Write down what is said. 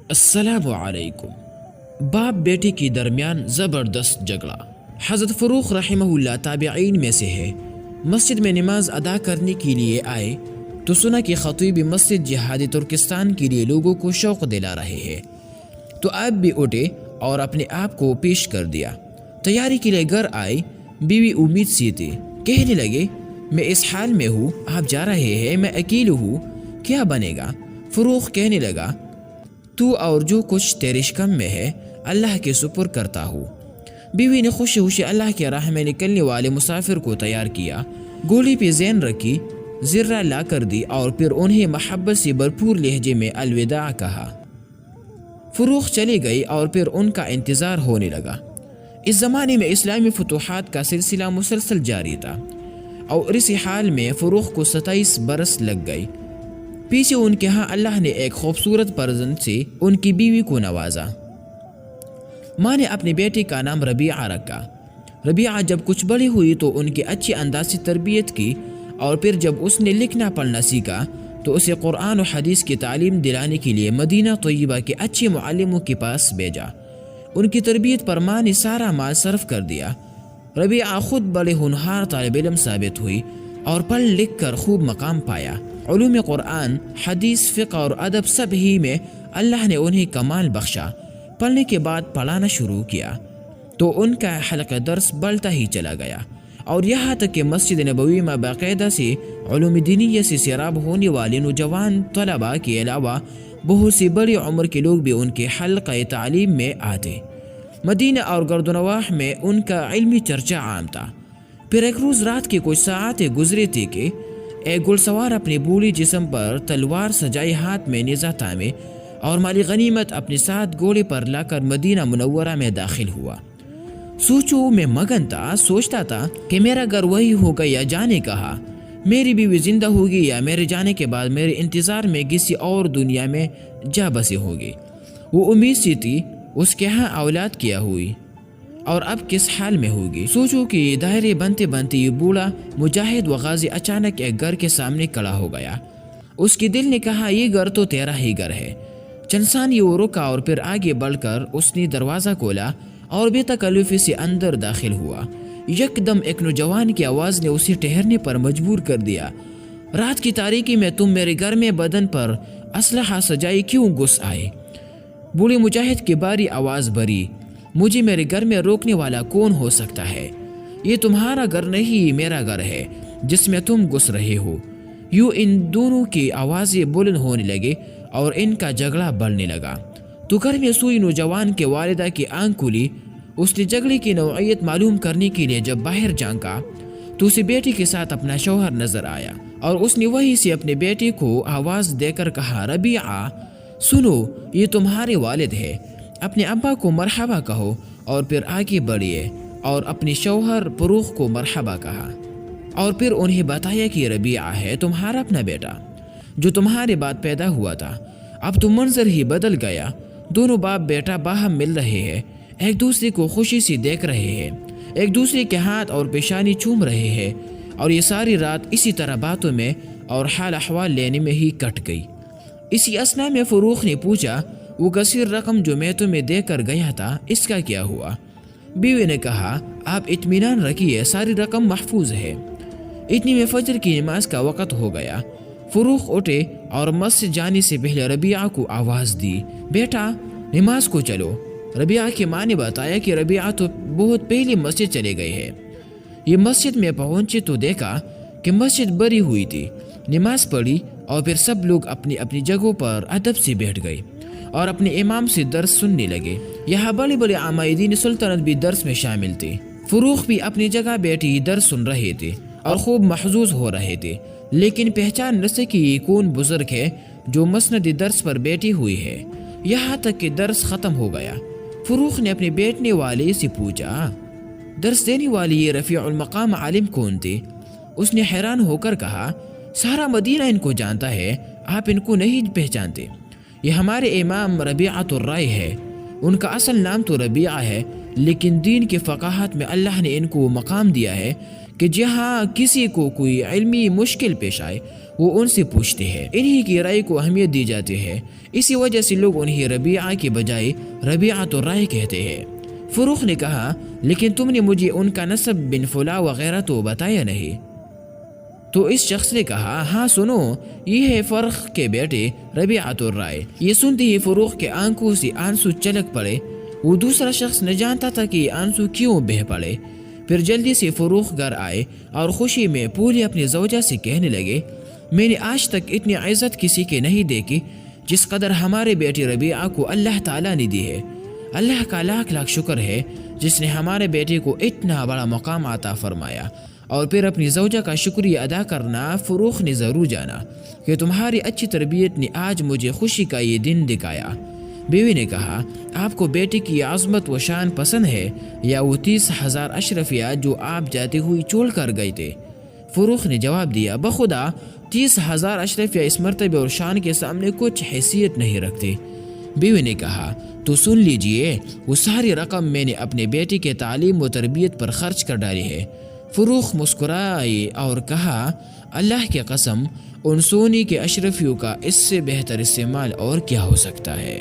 السلام علیکم۔ باپ بیٹے کے درمیان زبردست جھگڑا۔ حضرت فروخ رحمہ اللہ تابعین میں سے ہے۔ مسجد میں نماز ادا کرنے کے لیے آئے تو سنا کہ خطیب مسجد جہاد ترکستان کے لیے لوگوں کو شوق دلا رہے ہیں، تو آپ بھی اٹھے اور اپنے آپ کو پیش کر دیا۔ تیاری کے لیے گھر آئے، بیوی امید سی تھی، کہنے لگے میں اس حال میں ہوں، آپ جا رہے ہیں، میں اکیلے ہوں، کیا بنے گا؟ فروخ کہنے لگا تو اور جو کچھ تیرے شکم میں ہے اللہ کے سپر کرتا ہوں۔ بیوی نے خوشی خوشی اللہ کے راہ میں نکلنے والے مسافر کو تیار کیا، گولی پہ زین رکھی، زرہ لا کر دی اور پھر انہیں محبت سے بھرپور لہجے میں الوداع کہا۔ فروخ چلی گئی اور پھر ان کا انتظار ہونے لگا۔ اس زمانے میں اسلامی فتوحات کا سلسلہ مسلسل جاری تھا اور اسی حال میں فروخ کو 27 برس لگ گئی۔ پیچھے ان کے ہاں اللہ نے ایک خوبصورت پرزنٹ سے ان کی بیوی کو نوازا۔ ماں نے اپنے بیٹے کا نام ربیعہ رکھا۔ ربیعہ جب کچھ بڑی ہوئی تو ان کی اچھی انداز سے تربیت کی اور پھر جب اس نے لکھنا پڑھنا سیکھا تو اسے قرآن و حدیث کی تعلیم دلانے کے لیے مدینہ طیبہ کے اچھے معلموں کے پاس بھیجا۔ ان کی تربیت پر ماں نے سارا مال صرف کر دیا۔ ربیعہ خود بڑے ہونہار طالب علم ثابت ہوئی اور پڑھ لکھ کر خوب مقام پایا۔ علوم قرآن، حدیث، فقہ اور ادب سب ہی میں اللہ نے انہیں کمال بخشا۔ پڑھنے کے بعد پڑھانا شروع کیا تو ان کا حلقہ درس بڑھتا ہی چلا گیا اور یہاں تک کہ مسجد نبوی میں باقاعدہ سے علوم دینیہ سے سیراب ہونے والے نوجوان طلباء کے علاوہ بہت سی بڑی عمر کے لوگ بھی ان کے حلقہ تعلیم میں آتے۔ مدینہ اور گرد و نواح میں ان کا علمی چرچا عام تھا۔ پھر ایک روز رات کے کچھ ساعتیں گزرے تھے کہ ایک گھڑ سوار اپنے بوڑھی جسم پر تلوار سجائے ہاتھ میں نیزہ تھامے اور مال غنیمت اپنے ساتھ گھوڑے پر لا کر مدینہ منورہ میں داخل ہوا۔ سوچو میں مگن تھا، سوچتا تھا کہ میرا گھر وہی ہوگا یا جانے کہا، میری بیوی زندہ ہوگی یا میرے جانے کے بعد میرے انتظار میں کسی اور دنیا میں جا بسی ہوگی۔ وہ امید سی تھی اس کے ہاں اولاد کیا ہوئی اور اب کس حال میں ہوگی۔ سوچو کہ یہ دائرے بنتے بنتے یہ بوڑھا مجاہد و غازی اچانک ایک گھر کے سامنے کھڑا ہو گیا۔ اس کے دل نے کہا یہ گھر تو تیرا ہی گھر ہے۔ چند ثانیے وہ رکا اور پھر آگے بڑھ کر اس نے دروازہ کھولا اور بے تکلفی سے اندر داخل ہوا۔ یکدم ایک نوجوان کی آواز نے اسے ٹھہرنے پر مجبور کر دیا۔ رات کی تاریکی میں تم میرے گھر میں بدن پر اسلحہ سجائے کیوں گھس آئے؟ بوڑھے مجاہد کی باری آواز بھری، مجھے میرے گھر میں روکنے والا کون ہو سکتا ہے؟ یہ تمہارا گھر نہیں میرا گھر ہے جس میں تم گھس رہے ہو۔ یوں ان دونوں کی آوازیں بلند ہونے لگے اور ان کا جھگڑا بڑھنے لگا۔ تو گھر میں سوئی نوجوان کے والدہ کی آنکھ کھلی۔ اس نے جھگڑے کی نوعیت معلوم کرنے کے لیے جب باہر جھانکا تو اسے بیٹی کے ساتھ اپنا شوہر نظر آیا اور اس نے وہیں سے اپنے بیٹے کو آواز دے کر کہا، ربیعہ سنو، یہ تمہارے والد ہے، اپنے ابا کو مرحبا کہو۔ اور پھر آگے بڑھیے اور اپنے شوہر فروخ کو مرحبا کہا اور پھر انہیں بتایا کہ ربیعہ ہے تمہارا اپنا بیٹا جو تمہارے بعد پیدا ہوا تھا۔ اب تو منظر ہی بدل گیا، دونوں باپ بیٹا باہم مل رہے ہیں، ایک دوسرے کو خوشی سے دیکھ رہے ہیں، ایک دوسرے کے ہاتھ اور پیشانی چوم رہے ہیں اور یہ ساری رات اسی طرح باتوں میں اور حال احوال لینے میں ہی کٹ گئی۔ اسی اثنا میں فروخ نے پوچھا، وہ کثیر رقم جو میں تمہیں دے کر گیا تھا اس کا کیا ہوا؟ بیوی نے کہا، آپ اطمینان رکھیے، ساری رقم محفوظ ہے۔ اتنی میں فجر کی نماز کا وقت ہو گیا۔ فروخ اٹھے اور مسجد جانے سے پہلے ربیعہ کو آواز دی، بیٹا نماز کو چلو۔ ربیعہ کی ماں نے بتایا کہ ربیعہ تو بہت پہلے مسجد چلے گئے ہیں۔ یہ مسجد میں پہنچے تو دیکھا کہ مسجد بھری ہوئی تھی۔ نماز پڑھی اور پھر سب لوگ اپنی اپنی جگہوں پر ادب سے بیٹھ گئے اور اپنے امام سے درس سننے لگے۔ یہاں بڑے بڑے عمائدین سلطنت بھی درس میں شامل تھے۔ فروخ بھی اپنی جگہ بیٹھی درس سن رہے تھے اور خوب محظوظ ہو رہے تھے، لیکن پہچان نہ سکے یہ کون بزرگ ہے جو مسند درس پر بیٹھی ہوئی ہے۔ یہاں تک کہ درس ختم ہو گیا۔ فروخ نے اپنے بیٹھنے والے سے پوچھا، درس دینے والی یہ رفیع المقام عالم کون تھے؟ اس نے حیران ہو کر کہا، سارا مدینہ ان کو جانتا ہے، آپ ان کو نہیں پہچانتے۔ یہ ہمارے امام ربیعۃ الرائے ہے۔ ان کا اصل نام تو ربیعہ ہے، لیکن دین کے فقاہت میں اللہ نے ان کو مقام دیا ہے کہ جہاں کسی کو کوئی علمی مشکل پیش آئے وہ ان سے پوچھتے ہیں، انہی کی رائے کو اہمیت دی جاتی ہے، اسی وجہ سے لوگ انہیں ربیعہ کے بجائے ربیعۃ الرائے کہتے ہیں۔ فروخ نے کہا، لیکن تم نے مجھے ان کا نسب بن فلاں وغیرہ تو بتایا نہیں۔ تو اس شخص نے کہا، ہاں سنو، یہ ہے فرخ کے بیٹے ربیعۃ الرائے۔ یہ سنتے ہی فروخ کے آنکھوں سے آنسو چلک پڑے۔ وہ دوسرا شخص نہ جانتا تھا کہ یہ آنسو کیوں بہہ پڑے۔ پھر جلدی سے فروخ گھر آئے اور خوشی میں پوری اپنی زوجہ سے کہنے لگے، میں نے آج تک اتنی عزت کسی کے نہیں دیکھی جس قدر ہمارے بیٹے ربیعہ کو اللہ تعالیٰ نے دی ہے۔ اللہ کا لاکھ لاکھ شکر ہے جس نے ہمارے بیٹے کو اتنا بڑا مقام عطا فرمایا۔ اور پھر اپنی زوجہ کا شکریہ ادا کرنا فروخ نے ضرور جانا کہ تمہاری اچھی تربیت نے آج مجھے خوشی کا یہ دن دکھایا۔ بیوی نے کہا، آپ کو بیٹے کی عظمت و شان پسند ہے یا وہ 30,000 اشرفیہ جو آپ جاتے ہوئے چول کر گئے تھے؟ فروخ نے جواب دیا، بخدا 30,000 اشرفیہ اس مرتبے اور شان کے سامنے کچھ حیثیت نہیں رکھتے۔ بیوی نے کہا، تو سن لیجئے، وہ ساری رقم میں نے اپنے بیٹے کے تعلیم و تربیت پر خرچ کر ڈالی ہے۔ فروخ مسکرائے اور کہا، اللہ کی قسم، ان سونے کے اشرفیوں کا اس سے بہتر استعمال اور کیا ہو سکتا ہے۔